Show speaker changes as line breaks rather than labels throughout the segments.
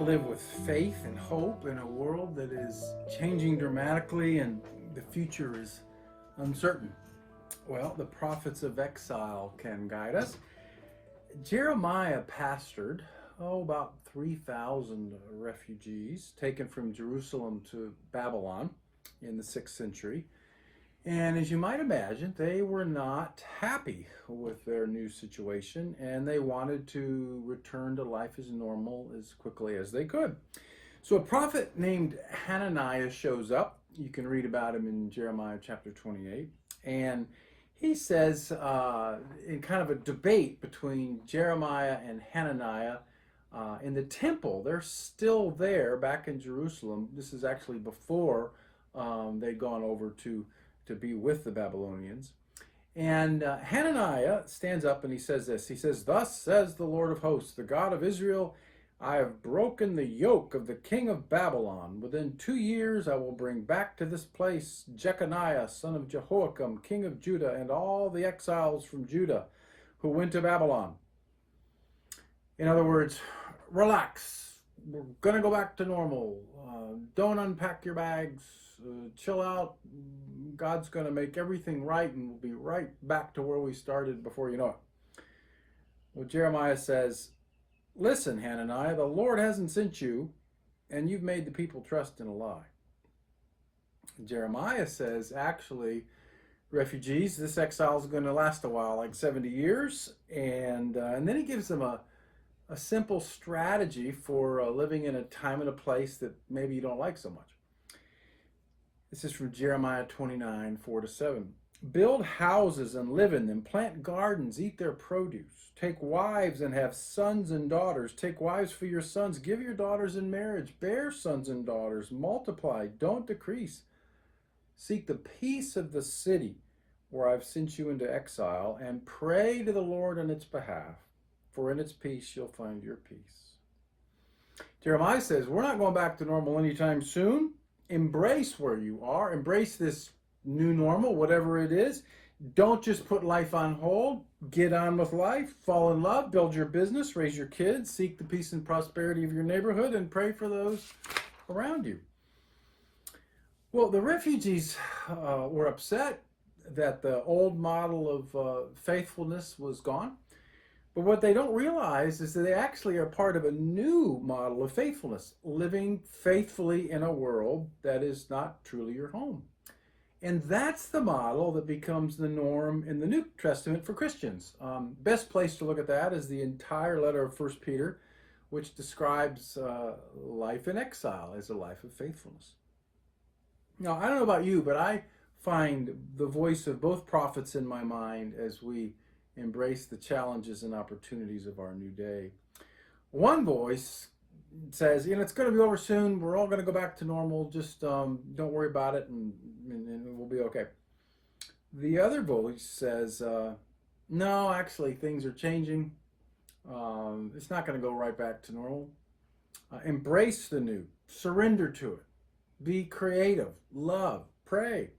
live with faith and hope in a world that is changing dramatically and the future is uncertain. Well, the prophets of exile can guide us. Jeremiah pastored, about 3,000 refugees taken from Jerusalem to Babylon in the 6th century. And as you might imagine, they were not happy with their new situation and they wanted to return to life as normal as quickly as they could. So a prophet named Hananiah shows up. You can read about him in Jeremiah chapter 28. And he says, in kind of a debate between Jeremiah and Hananiah in the temple, they're still there back in Jerusalem. This is actually before they'd gone over to be with the Babylonians. And Hananiah stands up and he says this. He says, "Thus says the Lord of hosts, the God of Israel, I have broken the yoke of the king of Babylon. Within 2 years I will bring back to this place Jeconiah, son of Jehoiakim, king of Judah, and all the exiles from Judah who went to Babylon." In other words, relax. We're going to go back to normal. Don't unpack your bags. Chill out. God's going to make everything right and we'll be right back to where we started before you know it. Well, Jeremiah says, "Listen, Hananiah, the Lord hasn't sent you and you've made the people trust in a lie." Jeremiah says, actually, refugees, this exile is going to last a while, like 70 years. And then he gives them a simple strategy for living in a time and a place that maybe you don't like so much. This is from Jeremiah 29, 4-7. "Build houses and live in them. Plant gardens, eat their produce. Take wives and have sons and daughters. Take wives for your sons. Give your daughters in marriage. Bear sons and daughters. Multiply. Don't decrease. Seek the peace of the city where I've sent you into exile and pray to the Lord on its behalf. For in its peace you'll find your peace." Jeremiah says, we're not going back to normal anytime soon. Embrace where you are. Embrace this new normal, whatever it is. Don't just put life on hold. Get on with life. Fall in love. Build your business. Raise your kids. Seek the peace and prosperity of your neighborhood and pray for those around you. Well, the refugees were upset that the old model of faithfulness was gone. But what they don't realize is that they actually are part of a new model of faithfulness, living faithfully in a world that is not truly your home. And that's the model that becomes the norm in the New Testament for Christians. Best place to look at that is the entire letter of 1 Peter, which describes life in exile as a life of faithfulness. Now, I don't know about you, but I find the voice of both prophets in my mind as we embrace the challenges and opportunities of our new day. One voice says, it's going to be over soon. We're all going to go back to normal. Just don't worry about it and we'll be okay. The other voice says, no, actually, things are changing. It's not going to go right back to normal. Embrace the new. Surrender to it. Be creative. Love. Pray.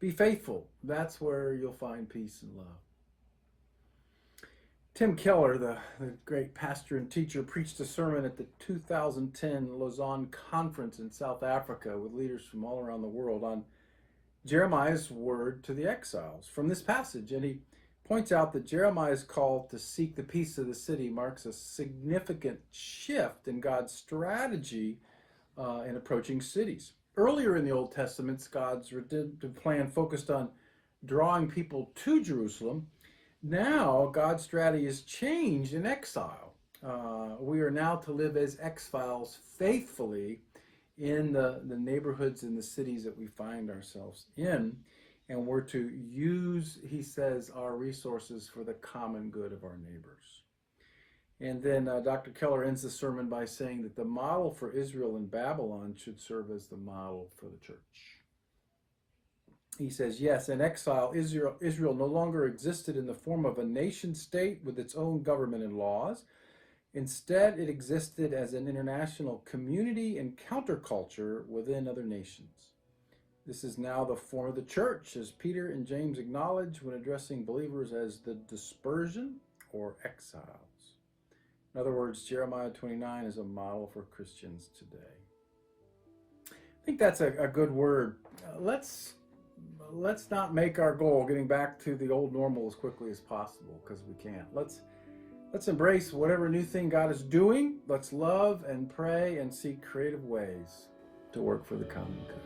Be faithful. That's where you'll find peace and love. Tim Keller, the great pastor and teacher, preached a sermon at the 2010 Lausanne Conference in South Africa with leaders from all around the world on Jeremiah's word to the exiles from this passage. And he points out that Jeremiah's call to seek the peace of the city marks a significant shift in God's strategy in approaching cities. Earlier in the Old Testament, God's redemptive plan focused on drawing people to Jerusalem. Now, God's strategy has changed in exile. We are now to live as exiles faithfully in the neighborhoods and the cities that we find ourselves in. And we're to use, he says, our resources for the common good of our neighbors. And then Dr. Keller ends the sermon by saying that the model for Israel and Babylon should serve as the model for the church. He says, yes, in exile, Israel no longer existed in the form of a nation state with its own government and laws. Instead, it existed as an international community and counterculture within other nations. This is now the form of the church, as Peter and James acknowledge when addressing believers as the dispersion or exiles. In other words, Jeremiah 29 is a model for Christians today. I think that's a good word. Let's not make our goal getting back to the old normal as quickly as possible, because we can't. Let's embrace whatever new thing God is doing. Let's love and pray and seek creative ways to work for the common good.